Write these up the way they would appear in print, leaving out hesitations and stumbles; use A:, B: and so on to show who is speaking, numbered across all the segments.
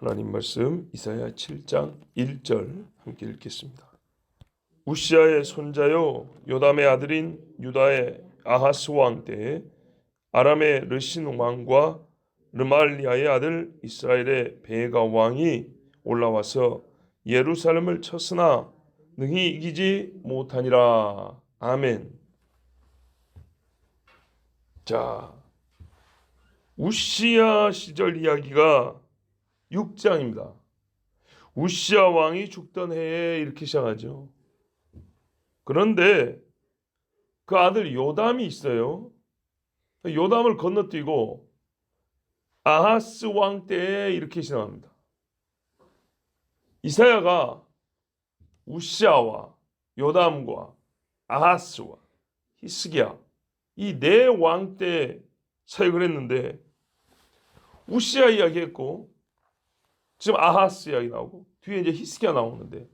A: 하나님 말씀 이사야 7장 1절 함께 읽겠습니다. 우시아의 손자요 요담의 아들인 유다의 아하스 왕 때에 아람의 르신 왕과 르말리아의 아들 이스라엘의 베가 왕이 올라와서 예루살렘을 쳤으나 능히 이기지 못하니라. 아멘. 자, 우시아 시절 이야기가 6장입니다. 우시아 왕이 죽던 해에 이렇게 시작하죠. 그런데 그 아들 요담이 있어요. 요담을 건너뛰고 아하스 왕 때에 이렇게 시작합니다. 이사야가 우시아와 요담과 아하스와 히스기야 이 네 왕 때 사역을 했는데 우시아 이야기했고 지금 아하스 이야기 나오고 뒤에 이제 히스기야 나오는데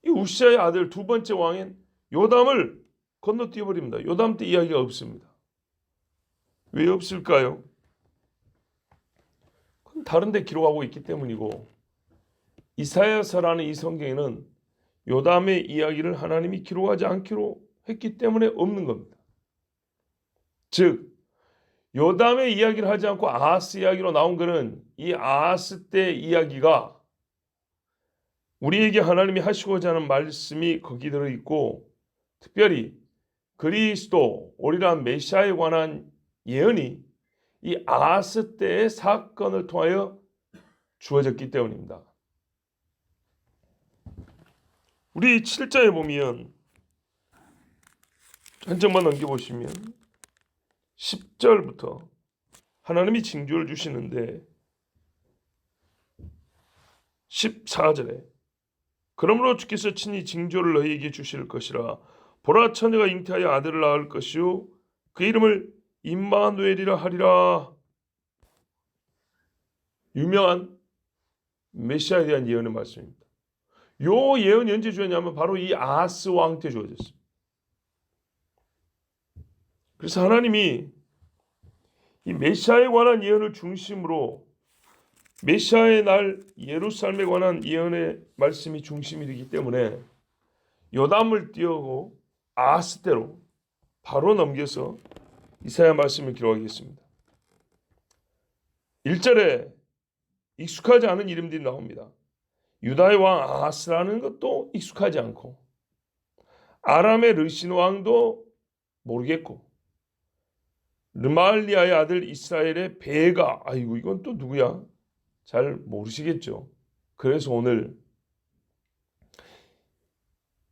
A: 이 우시아의 아들 두 번째 왕인 요담을 건너뛰어 버립니다. 요담 때 이야기가 없습니다. 왜 없을까요? 그건 다른 데 기록하고 있기 때문이고 이사야서라는 이 성경에는 요담의 이야기를 하나님이 기록하지 않기로 했기 때문에 없는 겁니다. 즉 요담의 이야기를 하지 않고 아하스 이야기로 나온 것은 이 아하스 때 이야기가 우리에게 하나님이 하시고자 하는 말씀이 거기 들어있고 특별히 그리스도 오리란 메시아에 관한 예언이 이 아하스 때의 사건을 통하여 주어졌기 때문입니다. 우리 7장에 보면 한 장만 넘겨보시면 10절부터 하나님이 징조를 주시는데 14절에 그러므로 주께서 친히 징조를 너희에게 주실 것이라 보라 처녀가 잉태하여 아들을 낳을 것이요 그 이름을 임마누엘이라 하리라. 유명한 메시아에 대한 예언의 말씀입니다. 요 예언이 언제 주었냐면 바로 이 아하스 왕 때 주어졌습니다. 그래서 하나님이 이 메시아에 관한 예언을 중심으로 메시아의 날 예루살렘에 관한 예언의 말씀이 중심이 되기 때문에 요담을 띄우고 아하스 때로 바로 넘겨서 이사야 말씀을 기록하겠습니다. 1절에 익숙하지 않은 이름들이 나옵니다. 유다의 왕 아하스라는 것도 익숙하지 않고 아람의 르신 왕도 모르겠고 르말리아의 아들 이스라엘의 베가 아이고 이건 또 누구야? 잘 모르시겠죠. 그래서 오늘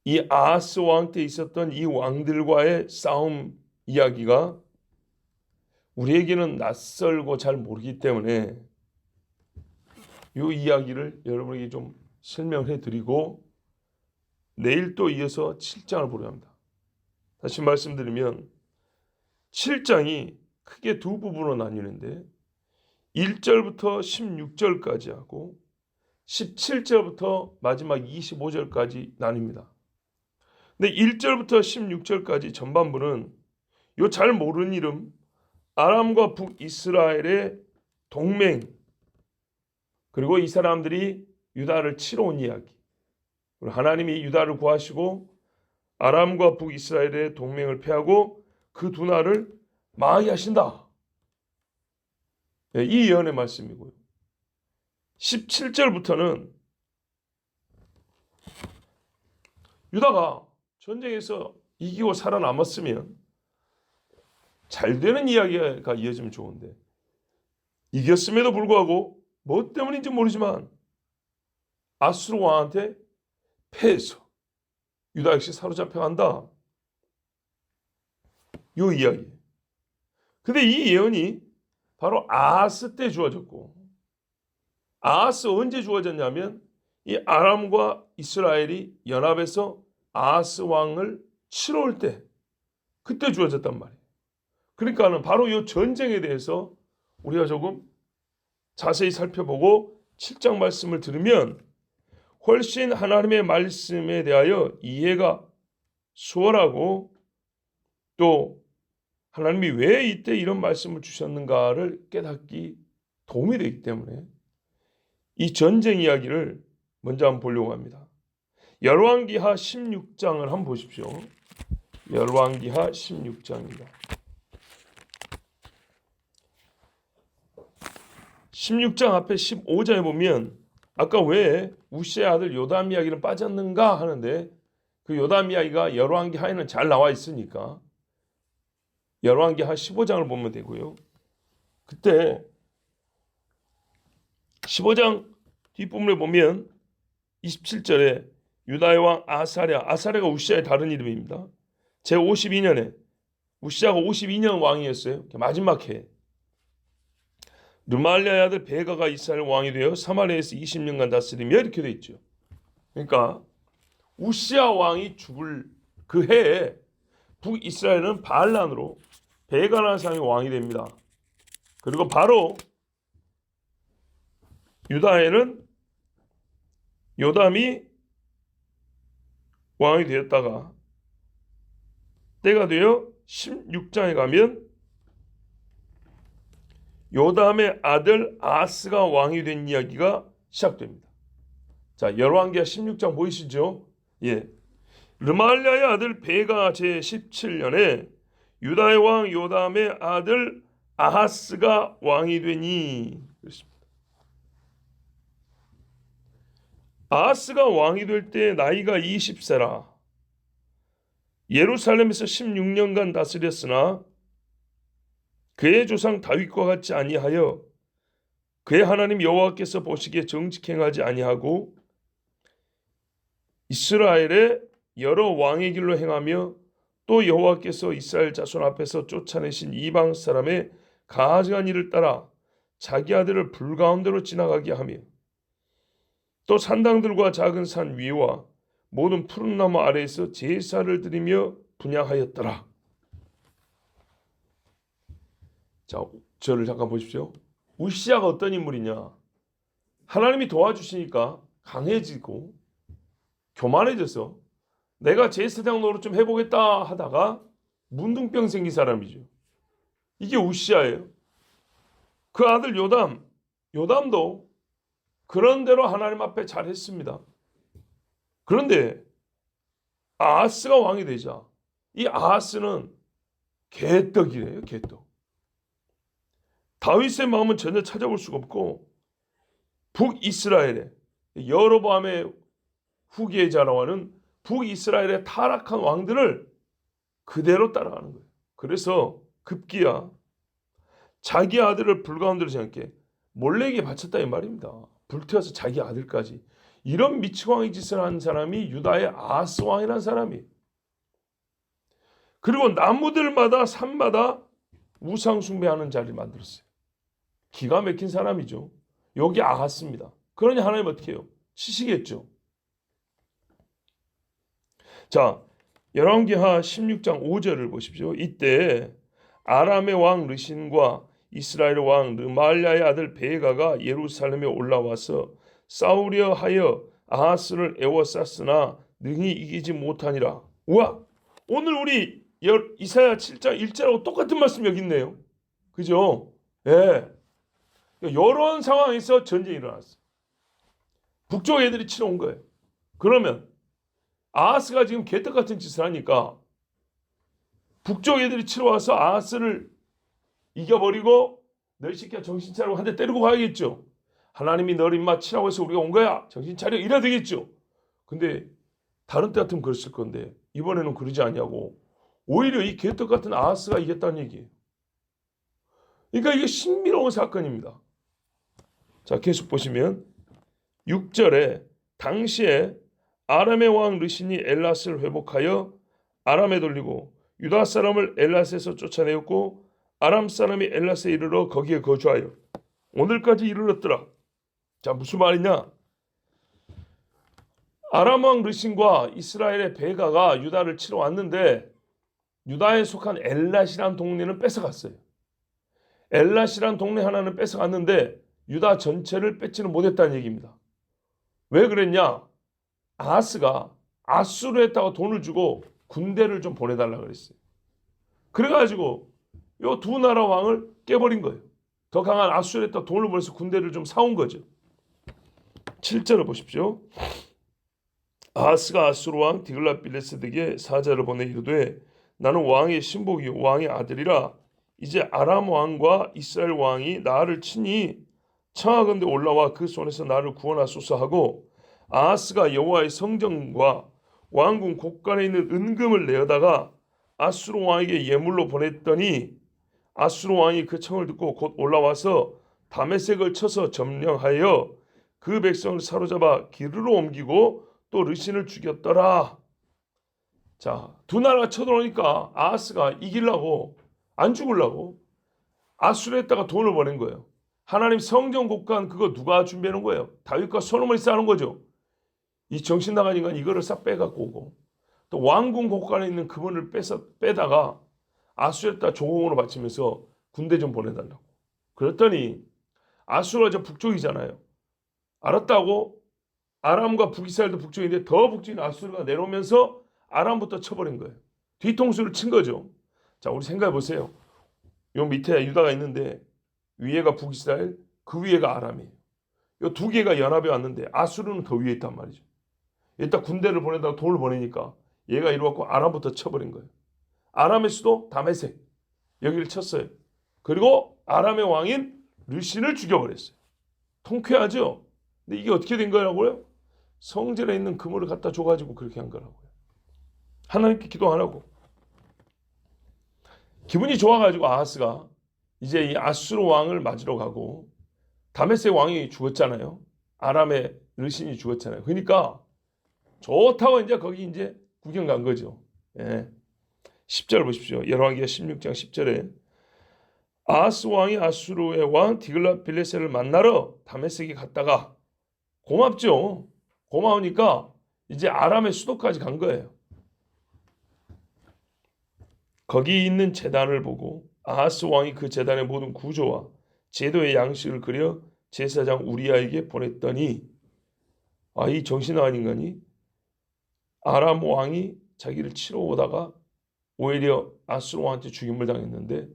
A: 이 아하스 왕 때 있었던 이 왕들과의 싸움 이야기가 우리에게는 낯설고 잘 모르기 때문에 이 이야기를 여러분에게 좀 설명해 드리고 내일 또 이어서 7장을 보려 합니다. 다시 말씀드리면 7장이 크게 두 부분으로 나뉘는데 1절부터 16절까지 하고 17절부터 마지막 25절까지 나뉩니다. 근데 1절부터 16절까지 전반부는 요 잘 모르는 이름 아람과 북이스라엘의 동맹 그리고 이 사람들이 유다를 치러 온 이야기 그리고 하나님이 유다를 구하시고 아람과 북이스라엘의 동맹을 패하고 그 두 나라를 망하게 하신다. 이 예언의 말씀이고요. 17절부터는 유다가 전쟁에서 이기고 살아남았으면 잘 되는 이야기가 이어지면 좋은데 이겼음에도 불구하고 뭐 때문인지 모르지만 아수르 왕한테 패해서 유다 역시 사로잡혀간다. 요 이야기. 근데 이 예언이 바로 아하스 때 주어졌고 아하스 언제 주어졌냐면 이 아람과 이스라엘이 연합해서 아하스 왕을 치러 올 때 그때 주어졌단 말이에요. 그러니까는 바로 이 전쟁에 대해서 우리가 조금 자세히 살펴보고 7장 말씀을 들으면 훨씬 하나님의 말씀에 대하여 이해가 수월하고 또 하나님이 왜 이때 이런 말씀을 주셨는가를 깨닫기 도움이 되기 때문에 이 전쟁 이야기를 먼저 한번 보려고 합니다. 열왕기하 16장을 한번 보십시오. 열왕기하 16장입니다. 16장 앞에 15절에 보면 아까 왜 우시의 아들 요담 이야기는 빠졌는가 하는데 그 요담 이야기가 열왕기하에는 잘 나와 있으니까 열왕기하 15장을 보면 되고요. 그때 15장 뒷부분에 보면 27절에 유다의 왕 아사랴가 우시아의 다른 이름입니다. 제52년에 우시아가 52년 왕이었어요. 마지막 해 르말리아의 아들 베가가 이스라엘 왕이 되어 사마리아에서 20년간 다스리며 이렇게 돼 있죠. 그러니까 우시아 왕이 죽을 그 해에 북이스라엘은 바알란으로 베가라는 사람이 왕이 됩니다. 그리고 바로 유다에는 요담이 왕이 되었다가 때가 되어 16장에 가면 요담의 아들 아하스가 왕이 된 이야기가 시작됩니다. 자, 열왕기하 16장 보이시죠? 예. 르말리아의 아들 베가 제17년에 유다의 왕 요담의 아들 아하스가 왕이 되니 그렇습니다. 아하스가 왕이 될 때 나이가 20세라. 예루살렘에서 16년간 다스렸으나 그의 조상 다윗과 같지 아니하여 그의 하나님 여호와께서 보시기에 정직행하지 아니하고 이스라엘의 여러 왕의 길로 행하며 또 여호와께서 이스라엘 자손 앞에서 쫓아내신 이방 사람의 가증한 일을 따라 자기 아들을 불 가운데로 지나가게 하며 또 산당들과 작은 산 위와 모든 푸른 나무 아래에서 제사를 드리며 분향하였더라. 자, 저를 잠깐 보십시오. 우시아가 어떤 인물이냐? 하나님이 도와주시니까 강해지고 교만해져서 내가 제사장 노릇 좀 해보겠다 하다가 문둥병 생긴 사람이죠. 이게 우시아예요. 그 아들 요담도 그런 대로 하나님 앞에 잘했습니다. 그런데 아하스가 왕이 되자 이 아하스는 개떡이래요. 개떡. 다윗의 마음은 전혀 찾아볼 수가 없고 북이스라엘의 여로보암의 후계에 자라와는 북이스라엘의 타락한 왕들을 그대로 따라가는 거예요. 그래서 급기야 자기 아들을 불 가운데로 지않게 몰래에게 바쳤다 이 말입니다. 불태워서 자기 아들까지. 이런 미치광이 짓을 한 사람이 유다의 아하스 왕이라는 사람이. 그리고 나무들마다 산마다 우상 숭배하는 자리를 만들었어요. 기가 막힌 사람이죠. 여기 아하스입니다. 그러니 하나님 어떻게 해요? 치시겠죠. 자, 열왕기하 16장 5절을 보십시오. 이때 아람의 왕 르신과 이스라엘 왕 르말리아의 아들 베가가 예루살렘에 올라와서 싸우려 하여 아하스를 에워쌌으나 능히 이기지 못하니라. 우와! 오늘 우리 이사야 7장 1절하고 똑같은 말씀 여기 있네요. 그죠? 예. 이런 상황에서 전쟁이 일어났어요. 북쪽 애들이 치러 온 거예요. 그러면 아하스가 지금 개떡 같은 짓을 하니까 북쪽 애들이 치러 와서 아하스를 이겨버리고 너희 새끼야 정신 차리고 한 대 때리고 가야겠죠. 하나님이 너를 인마 치라고 해서 우리가 온 거야. 정신 차려 이래야 되겠죠. 근데 다른 때 같으면 그랬을 건데 이번에는 그러지 않냐고. 오히려 이 개떡 같은 아하스가 이겼다는 얘기예요. 그러니까 이게 신비로운 사건입니다. 자, 계속 보시면 6절에 당시에 아람의 왕 르신이 엘랏을 회복하여 아람에 돌리고 유다 사람을 엘랏에서 쫓아내었고 아람 사람이 엘랏에 이르러 거기에 거주하여 오늘까지 이르렀더라. 자, 무슨 말이냐? 아람 왕 르신과 이스라엘의 베가가 유다를 치러 왔는데 유다에 속한 엘랏이란 동네는 뺏어갔어요. 엘랏이란 동네 하나는 뺏어갔는데 유다 전체를 뺏지는 못했다는 얘기입니다. 왜 그랬냐? 아하스가 아수르에다가 돈을 주고 군대를 좀 보내달라 그랬어요. 그래가지고 요 두 나라 왕을 깨버린 거예요. 더 강한 아수르에다가 돈을 보내서 군대를 좀 사온 거죠. 7절을 보십시오. 아하스가 아수르 왕 디글랏빌레셋에게 사자를 보내 이르되 나는 왕의 신복이요 왕의 아들이라. 이제 아람 왕과 이스라엘 왕이 나를 치니 청하건대 올라와 그 손에서 나를 구원하소서 하고 아하스가 여호와의 성전과 왕궁 곳간에 있는 은금을 내어다가 아수르 왕에게 예물로 보냈더니 아수르 왕이 그 청을 듣고 곧 올라와서 다메섹을 쳐서 점령하여 그 백성을 사로잡아 기르로 옮기고 또 르신을 죽였더라. 자, 두 나라가 쳐들어오니까 아하스가 이기려고 안 죽으려고 아수르에다가 돈을 보낸 거예요. 하나님 성전 곳간 그거 누가 준비하는 거예요? 다윗과 솔로몬이 쌓는 거죠. 이 정신 나간 인간 이거를 싹 빼갖고 오고 또 왕궁 곳간에 있는 금은을 빼다가 아수르에다 조공으로 바치면서 군대 좀 보내달라고. 그랬더니 아수르가 저 북쪽이잖아요. 알았다고 아람과 북이스라엘도 북쪽인데 더 북쪽인 아수르가 내려오면서 아람부터 쳐버린 거예요. 뒤통수를 친 거죠. 자, 우리 생각해 보세요. 요 밑에 유다가 있는데 위에가 북이스라엘, 그 위에가 아람이에요. 요 두 개가 연합해 왔는데 아수르는 더 위에 있단 말이죠. 일단 군대를 보내다가 돈을 보내니까 얘가 이리 왔고 아람부터 쳐버린 거예요. 아람의 수도 다메섹 여기를 쳤어요. 그리고 아람의 왕인 르신을 죽여버렸어요. 통쾌하죠? 근데 이게 어떻게 된 거라고요? 성전에 있는 그물을 갖다 줘가지고 그렇게 한 거라고요. 하나님께 기도 안 하고 기분이 좋아가지고 아하스가 이제 이 아수르 왕을 맞으러 가고 다메섹 왕이 죽었잖아요. 아람의 르신이 죽었잖아요. 그러니까 좋다고 이제 거기 이제 구경 간 거죠. 예. 10절 보십시오. 열왕기하 16장 10절에 아하스 왕이 아수르의 왕 디글랏빌레셋을 만나러 다메섹에 갔다가 고맙죠. 고마우니까 이제 아람의 수도까지 간 거예요. 거기 있는 제단을 보고 아하스 왕이 그 제단의 모든 구조와 제도의 양식을 그려 제사장 우리아에게 보냈더니 이 정신 나간 인간이 아람 왕이 자기를 치러 오다가 오히려 아수르 왕한테 죽임을 당했는데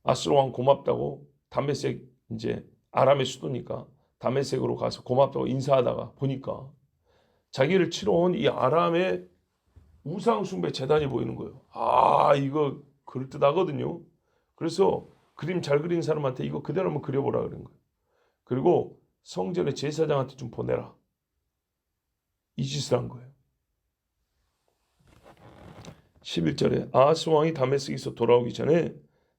A: 아수르 왕 고맙다고 다메섹 이제 아람의 수도니까 다메섹으로 가서 고맙다고 인사하다가 보니까 자기를 치러 온 이 아람의 우상 숭배 제단이 보이는 거예요. 이거 그럴듯하거든요. 그래서 그림 잘 그린 사람한테 이거 그대로 한번 그려보라 그런 거예요. 그리고 성전의 제사장한테 좀 보내라. 이 짓을 한 거예요. 11절에 아하스 왕이 다메섹에서 돌아오기 전에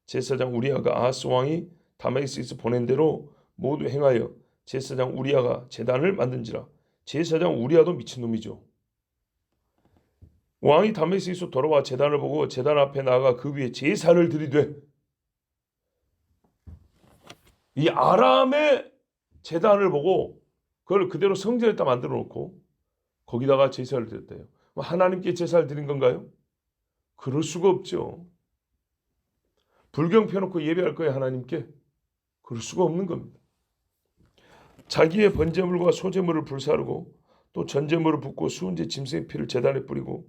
A: 제사장 우리아가 아하스 왕이 다메섹에서 보낸 대로 모두 행하여 제사장 우리아가 제단을 만든지라. 제사장 우리아도 미친놈이죠. 왕이 다메섹에서 돌아와 제단을 보고 제단 앞에 나아가 그 위에 제사를 드리되 이 아람의 제단을 보고 그걸 그대로 성전에다 만들어 놓고 거기다가 제사를 드렸대요. 하나님께 제사를 드린 건가요? 그럴 수가 없죠. 불경 펴놓고 예배할 거예요, 하나님께? 그럴 수가 없는 겁니다. 자기의 번제물과 소제물을 불사르고 또 전제물을 붓고 수은제 짐승의 피를 제단에 뿌리고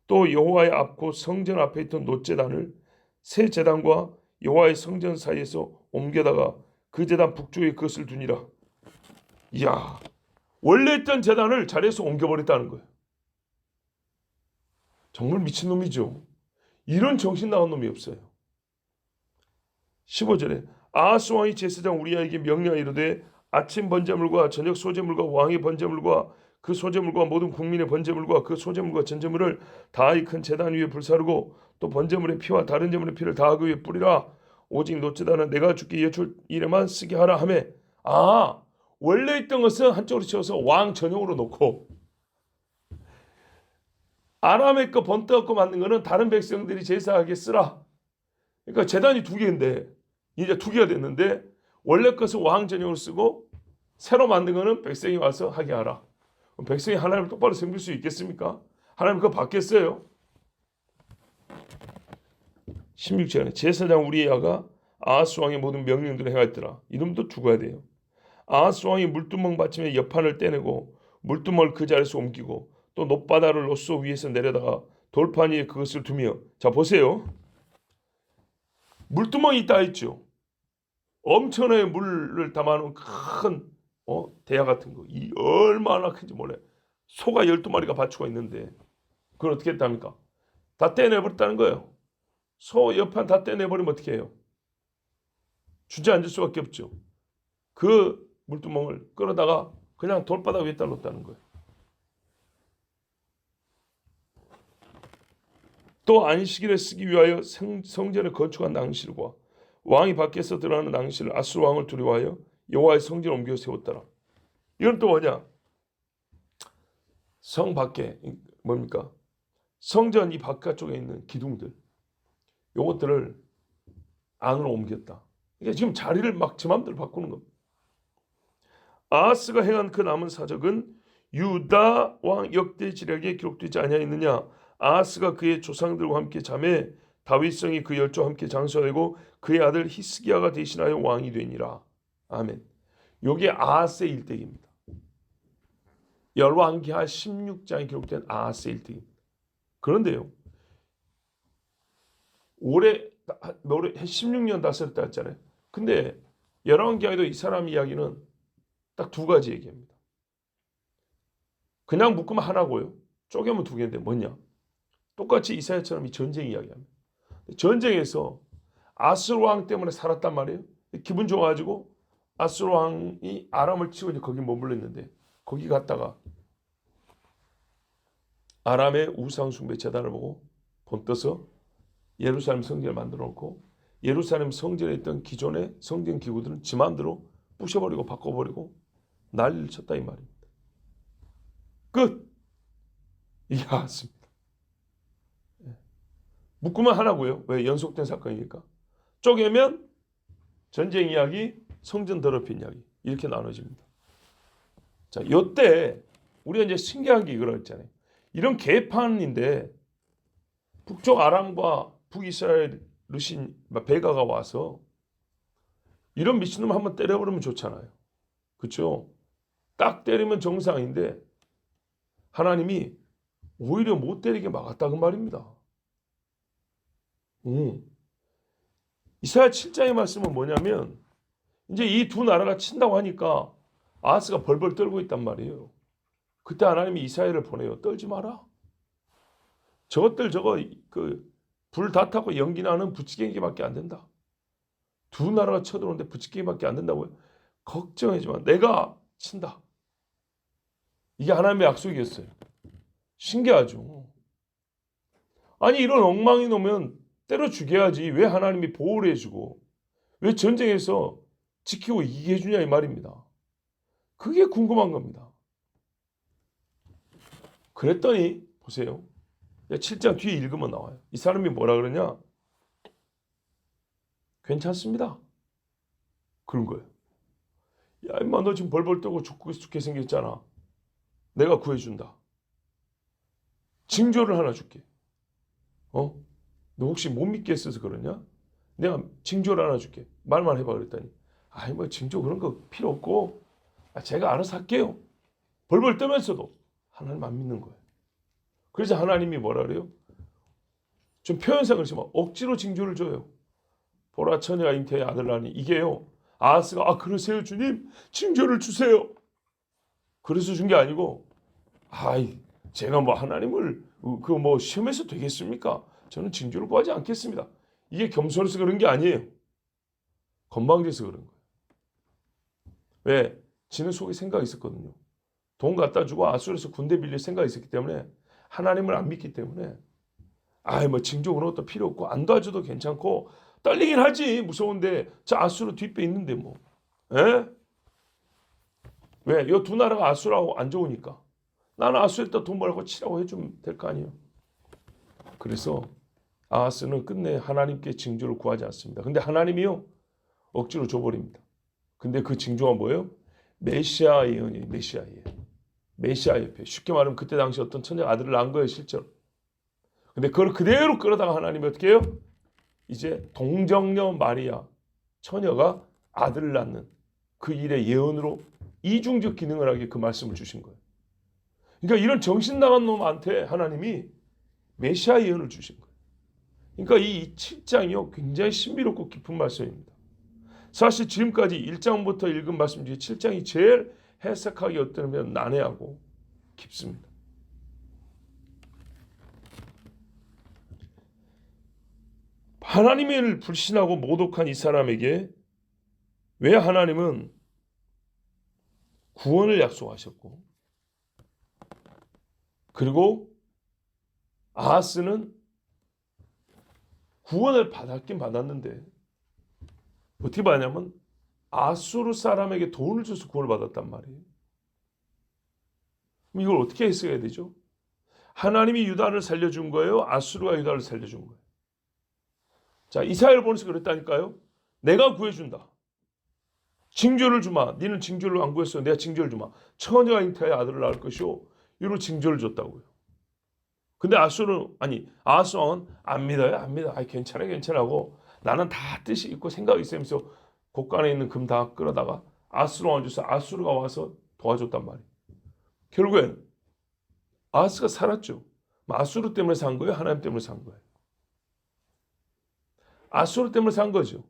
A: 또 여호와의 앞 곧 성전 앞에 있던 놋제단을 새 제단과 여호와의 성전 사이에서 옮겨다가 그 제단 북쪽에 그것을 두니라. 이야, 원래 있던 제단을 자리에서 옮겨버렸다는 거예요. 정말 미친놈이죠. 이런 정신 나간 놈이 없어요. 15절에 아하스 왕이 제사장 우리아에게 명령하여 이르되 아침 번제물과 저녁 소제물과 왕의 번제물과 그 소제물과 모든 국민의 번제물과 그 소제물과 전제물을 다 이 큰 제단 위에 불사르고 또 번제물의 피와 다른 제물의 피를 다 그 위에 뿌리라. 오직 놋제단은 내가 주께 여쭐 일에만 쓰게 하라 하며 원래 있던 것은 한쪽으로 치워서 왕 전용으로 놓고 아람의 거 번떠갖고 만든 거는 다른 백성들이 제사하게 쓰라. 그러니까 제단이 두 개인데 이제 두 개가 됐는데 원래 것은 왕 전용으로 쓰고 새로 만든 거는 백성이 와서 하게 하라. 그럼 백성이 하나님을 똑바로 섬길 수 있겠습니까? 하나님 그거 받겠어요? 16절에 제사장 우리아가 아하스 왕의 모든 명령들을 행하였더라. 이놈도 죽어야 돼요. 아하스 왕이 물두멍 받침에 옆판을 떼내고 물두멍을 그 자리에서 옮기고 또 놋바다를 놋소 위에서 내려다가 돌판 위에 그것을 두며 자 보세요. 물두멍이 있다 했죠. 엄청나게 물을 담아놓은 큰 대야 같은 거. 이 얼마나 큰지 몰래. 소가 12마리가 받치고 있는데 그걸 어떻게 했답니까? 다 떼내버렸다는 거예요. 소 옆판 다 떼내버리면 어떻게 해요? 주저앉을 수밖에 없죠. 그 물두멍을 끌어다가 그냥 돌바닥 위에다 놓았다는 거예요. 또 안식일에 쓰기 위하여 성전을 건축한 낭실과 왕이 밖에서 들어가는 낭실을 아수르 왕을 두려워하여 여호와의 성전을 옮겨 세웠더라. 이건 또 뭐냐? 성 밖에 뭡니까? 성전 이 바깥쪽에 있는 기둥들 요것들을 안으로 옮겼다. 이게 지금 자리를 막 지 맘대로 바꾸는 겁니다. 아하스가 행한 그 남은 사적은 유다 왕 역대 지략에 기록되지 아니하였느냐? 아하스가 그의 조상들과 함께 잠에 다윗성이 그 열조와 함께 장수하고 그의 아들 히스기야가 대신하여 왕이 되니라. 아멘. 요게 아하스의 일대기입니다. 열왕기하 16장에 기록된 아하스의 일대기입니다. 그런데요. 올해 16년 다스렸다 했잖아요. 근데 열왕기하에도 이 사람 이야기는 딱 두 가지 얘기합니다. 그냥 묶으면 하나고요. 쪼개면 두 개인데 뭐냐? 똑같이 이사야처럼 이 전쟁 이야기합니다. 전쟁에서 아수르 왕 때문에 살았단 말이에요. 기분 좋아가지고 아수르 왕이 아람을 치고 이제 거기 머물렀는데 거기 갔다가 아람의 우상 숭배 제단을 보고 본떠서 예루살렘 성전을 만들어 놓고 예루살렘 성전에 있던 기존의 성전 기구들은 지 마음대로 부셔버리고 바꿔버리고 난리를 쳤다 이 말입니다. 끝. 이게 맞습니다. 묶으면 하나고요. 왜? 연속된 사건이니까. 쪼개면 전쟁 이야기, 성전 더럽힌 이야기 이렇게 나눠집니다. 자, 요때 우리가 이제 신기한 게 이거라고 했잖아요. 이런 개판인데 북쪽 아람과 북이스라엘 르신 베가가 와서 이런 미친놈 한번 때려버리면 좋잖아요. 그렇죠? 딱 때리면 정상인데 하나님이 오히려 못 때리게 막았다 그 말입니다. 이사야 7장의 말씀은 뭐냐면 이제 이 두 나라가 친다고 하니까 아하스가 벌벌 떨고 있단 말이에요. 그때 하나님이 이사야를 보내요. 떨지 마라. 저것들 저거 불 다 타고 연기 나는 부치갱이밖에 안 된다. 두 나라가 쳐들어오는데 부치갱이밖에 안 된다고요? 걱정하지 마. 내가 친다. 이게 하나님의 약속이었어요. 신기하죠. 아니 이런 엉망이 놓으면 때려 죽여야지. 왜 하나님이 보호를 해주고 왜 전쟁에서 지키고 이기게 해주냐 이 말입니다. 그게 궁금한 겁니다. 그랬더니 보세요. 7장 뒤에 읽으면 나와요. 이 사람이 뭐라 그러냐? 괜찮습니다. 그런 거예요. 야 임마 너 지금 벌벌 떨고 죽게 생겼잖아. 내가 구해준다. 징조를 하나 줄게. 너 혹시 못 믿겠어서 그러냐? 내가 징조를 하나 줄게. 말만 해봐 그랬더니 아이 뭐 징조 그런 거 필요 없고 제가 알아서 할게요. 벌벌 떨면서도 하나님 안 믿는 거예요. 그래서 하나님이 뭐라 그래요? 좀 표현상을 쓰면 억지로 징조를 줘요. 보라 처녀가 잉태의 아들 낳으니 이게요. 아하스가 그러세요 주님 징조를 주세요. 그래서 준 게 아니고 제가 뭐 하나님을 시험해서 되겠습니까? 저는 징조를 구하지 않겠습니다. 이게 겸손해서 그런 게 아니에요. 건방져서 그런 거예요. 왜? 지는 속에 생각이 있었거든요. 돈 갖다 주고 아수르에서 군대 빌릴 생각이 있었기 때문에 하나님을 안 믿기 때문에 징조 그런 것도 필요 없고 안 도와줘도 괜찮고 떨리긴 하지 무서운데 저 아수르 뒷배 있는데 뭐. 에? 왜? 이 두 나라가 아수르하고 안 좋으니까. 나는 아수르에다 돈 벌고 치라고 해주면 될 거 아니에요. 그래서 아하스는 끝내 하나님께 징조를 구하지 않습니다. 근데 하나님이요 억지로 줘버립니다. 근데 그 징조가 뭐예요? 메시아 예언이에요. 메시아 예언. 메시아 옆에 쉽게 말하면 그때 당시 어떤 천녀 아들을 낳은 거예요 실제로. 근데 그걸 그대로 끌어다가 하나님이 어떻게 해요? 이제 동정녀 마리아 처녀가 아들을 낳는 그 일의 예언으로 이중적 기능을 하게 그 말씀을 주신 거예요. 그러니까 이런 정신 나간 놈한테 하나님이 메시아 예언을 주신 거예요. 그러니까 이 7장이요 굉장히 신비롭고 깊은 말씀입니다. 사실 지금까지 1장부터 읽은 말씀 중에 7장이 제일 해석하기 어떤 면 난해하고 깊습니다. 하나님을 불신하고 모독한 이 사람에게 왜 하나님은 구원을 약속하셨고, 그리고 아하스는 구원을 받았긴 받았는데 어떻게 받냐면 아수르 사람에게 돈을 줘서 구원을 받았단 말이에요. 그럼 이걸 어떻게 해석해야 되죠? 하나님이 유다를 살려준 거예요? 아수르가 유다를 살려준 거예요? 자, 이사야를 보면서 그랬다니까요. 내가 구해준다. 징조를 주마. 니는 징조를 안 구했어. 내가 징조를 주마. 처녀가 잉태하여 아들을 낳을 것이요. 이로 징조를 줬다고요. 근데 아하스 왕은 안 믿어요. 안 믿어. 괜찮아고 나는 다 뜻이 있고 생각이 있으면서 곳간에 있는 금 다 끌어다가 아하스로 왕을 줘서 아하스가 와서 도와줬단 말이에요. 결국엔 아하스가 살았죠. 아하스 때문에 산 거예요? 하나님 때문에 산 거예요? 아하스 때문에 산 거죠.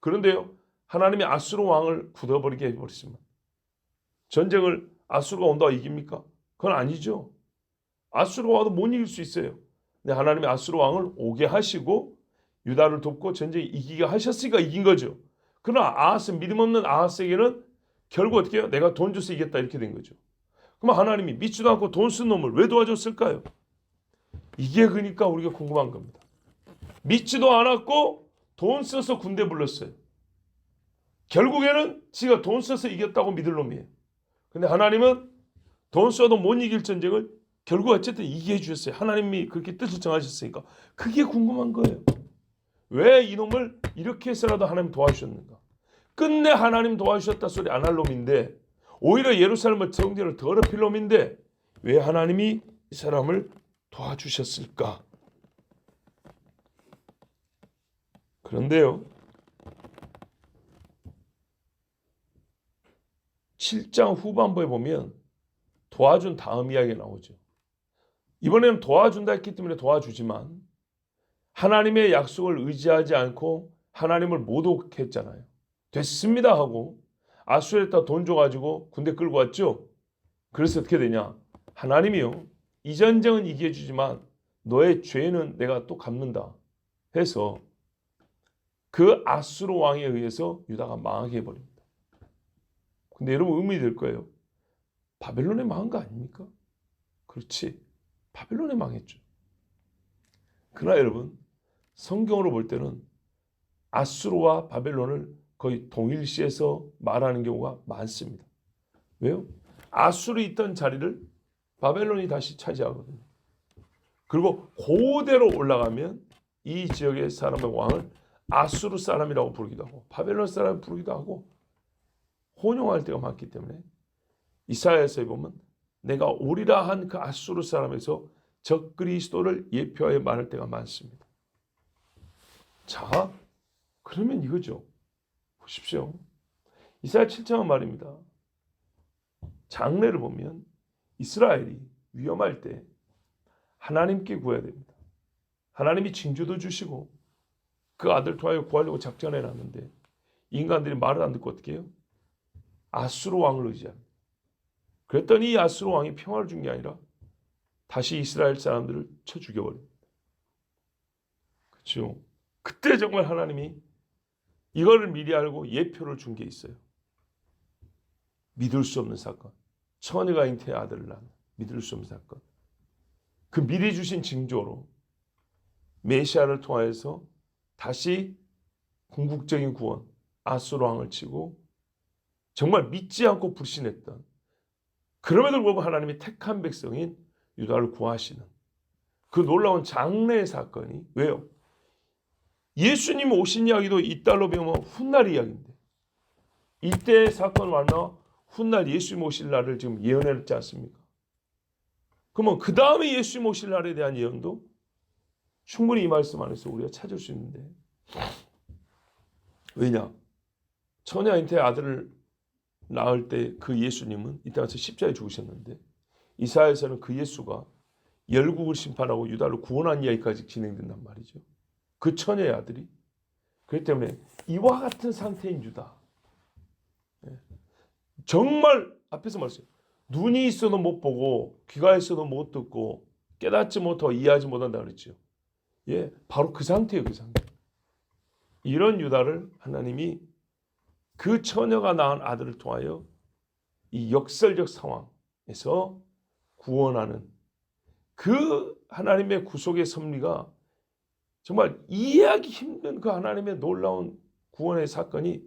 A: 그런데요, 하나님이 아하스 왕을 굳어버리게 해버리시면 전쟁을 아하스가 온다고 이깁니까? 그건 아니죠. 아하스가 와도 못 이길 수 있어요. 근데 하나님이 아하스 왕을 오게 하시고 유다를 돕고 전쟁에 이기게 하셨으니까 이긴 거죠. 그러나 믿음 없는 아하스에게는 결국 어떻게 해요? 내가 돈 줘서 이겼다 이렇게 된 거죠. 그럼 하나님이 믿지도 않고 돈 쓴 놈을 왜 도와줬을까요? 이게 그러니까 우리가 궁금한 겁니다. 믿지도 않았고 돈 써서 군대 불렀어요. 결국에는 지가 돈 써서 이겼다고 믿을 놈이에요. 근데 하나님은 돈 써도 못 이길 전쟁을 결국 어쨌든 이기게 해주셨어요. 하나님이 그렇게 뜻을 정하셨으니까. 그게 궁금한 거예요. 왜 이놈을 이렇게 해서라도 하나님 도와주셨는가? 끝내 하나님 도와주셨다 소리 안 할 놈인데 오히려 예루살렘을 성전을 더럽힐 놈인데 왜 하나님이 이 사람을 도와주셨을까? 그런데요, 7장 후반부에 보면 도와준 다음 이야기가 나오죠. 이번에는 도와준다 했기 때문에 도와주지만 하나님의 약속을 의지하지 않고 하나님을 모독했잖아요. 됐습니다 하고 아수르에다 돈 줘가지고 군대 끌고 왔죠. 그래서 어떻게 되냐? 하나님이요, 이 전쟁은 이겨주지만 너의 죄는 내가 또 갚는다 해서 그 아수르 왕에 의해서 유다가 망하게 해버립니다. 근데 여러분 의문이 될 거예요. 바벨론에 망한 거 아닙니까? 그렇지. 바벨론에 망했죠. 그러나 여러분, 성경으로 볼 때는 아수르와 바벨론을 거의 동일시해서 말하는 경우가 많습니다. 왜요? 아수르에 있던 자리를 바벨론이 다시 차지하거든요. 그리고 그대로 올라가면 이 지역의 사람의 왕을 아수르 사람이라고 부르기도 하고 바벨론 사람을 부르기도 하고 혼용할 때가 많기 때문에 이사야서에 보면 내가 오리라 한 그 아수르 사람에서 적그리스도를 예표하여 말할 때가 많습니다. 자, 그러면 이거죠. 보십시오. 이사야 7장은 말입니다. 장래를 보면 이스라엘이 위험할 때 하나님께 구해야 됩니다. 하나님이 징조도 주시고 그 아들 통하여 구하려고 작전해 놨는데 인간들이 말을 안 듣고 어떻게 해요? 아수르 왕을 의지합니다. 그랬더니 이 아수르 왕이 평화를 준 게 아니라 다시 이스라엘 사람들을 쳐 죽여버립니다. 그렇죠? 그때 정말 하나님이 이거를 미리 알고 예표를 준 게 있어요. 믿을 수 없는 사건. 처녀가 잉태의 아들을 낳는 믿을 수 없는 사건. 그 미리 주신 징조로 메시아를 통하여서 다시 궁극적인 구원, 아수르 왕을 치고 정말 믿지 않고 불신했던, 그럼에도 불구하고 하나님이 택한 백성인 유다를 구하시는 그 놀라운 장래의 사건이 왜요? 예수님 오신 이야기도 이달로 배우면 훗날 이야기인데 이때의 사건을 만나 훗날 예수님 오실 날을 지금 예언했지 않습니까? 그러면 그 다음에 예수님 오실 날에 대한 예언도 충분히 이 말씀 안에서 우리가 찾을 수 있는데 왜냐? 처녀 잉태의 아들을 낳을 때 그 예수님은 이 땅에서 십자가에 죽으셨는데 이사야에서는 그 예수가 열국을 심판하고 유다를 구원한 이야기까지 진행된단 말이죠. 그 처녀의 아들이. 그렇기 때문에 이와 같은 상태인 유다, 정말 앞에서 말했어요. 눈이 있어도 못 보고 귀가 있어도 못 듣고 깨닫지 못하고 이해하지 못한다 그랬죠. 예, 바로 그 상태예요. 그 상태. 이런 유다를 하나님이 그 처녀가 낳은 아들을 통하여 이 역설적 상황에서 구원하는 그 하나님의 구속의 섭리가 정말 이해하기 힘든 그 하나님의 놀라운 구원의 사건이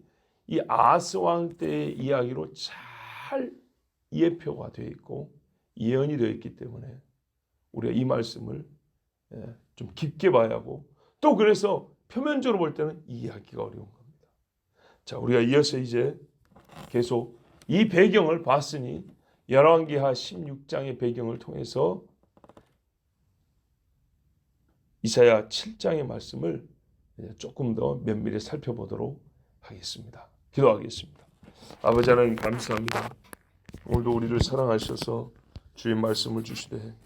A: 이 아하스 왕 때의 이야기로 잘 예표가 되어 있고 예언이 되어 있기 때문에 우리가 이 말씀을 좀 깊게 봐야 하고 또 그래서 표면적으로 볼 때는 이해하기가 어려운 겁니다. 자, 우리가 이어서 이제 계속 이 배경을 봤으니 열왕기하 16장의 배경을 통해서 이사야 7장의 말씀을 조금 더 면밀히 살펴보도록 하겠습니다. 기도하겠습니다. 아버지 하나님 감사합니다. 오늘도 우리를 사랑하셔서 주의 말씀을 주시되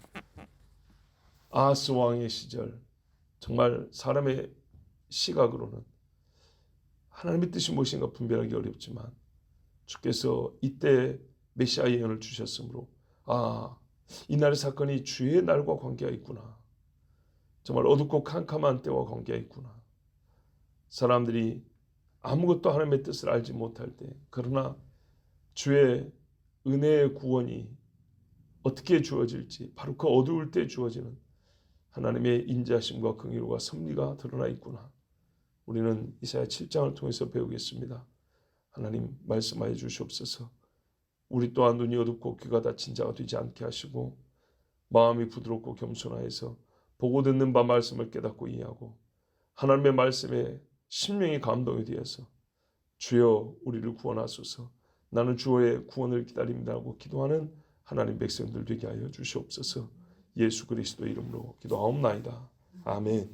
A: 아하스 왕의 시절 정말 사람의 시각으로는 하나님의 뜻이 무엇인가 분별하기 어렵지만 주께서 이때 메시아 예언을 주셨으므로 이날의 사건이 주의 날과 관계가 있구나. 정말 어둡고 캄캄한 때와 관계가 있구나. 사람들이 아무것도 하나님의 뜻을 알지 못할 때 그러나 주의 은혜의 구원이 어떻게 주어질지 바로 그 어두울 때 주어지는 하나님의 인자심과 긍휼과 섭리가 드러나 있구나. 우리는 이사야 7장을 통해서 배우겠습니다. 하나님 말씀하여 주시옵소서. 우리 또한 눈이 어둡고 귀가 닫힌 자가 되지 않게 하시고 마음이 부드럽고 겸손하여서 보고 듣는 바 말씀을 깨닫고 이해하고 하나님의 말씀에 심령이 감동이 되어서 주여 우리를 구원하소서. 나는 주의 구원을 기다립니다고 기도하는 하나님 백성들 되게 하여 주시옵소서. 예수 그리스도 이름으로 기도하옵나이다. 아멘.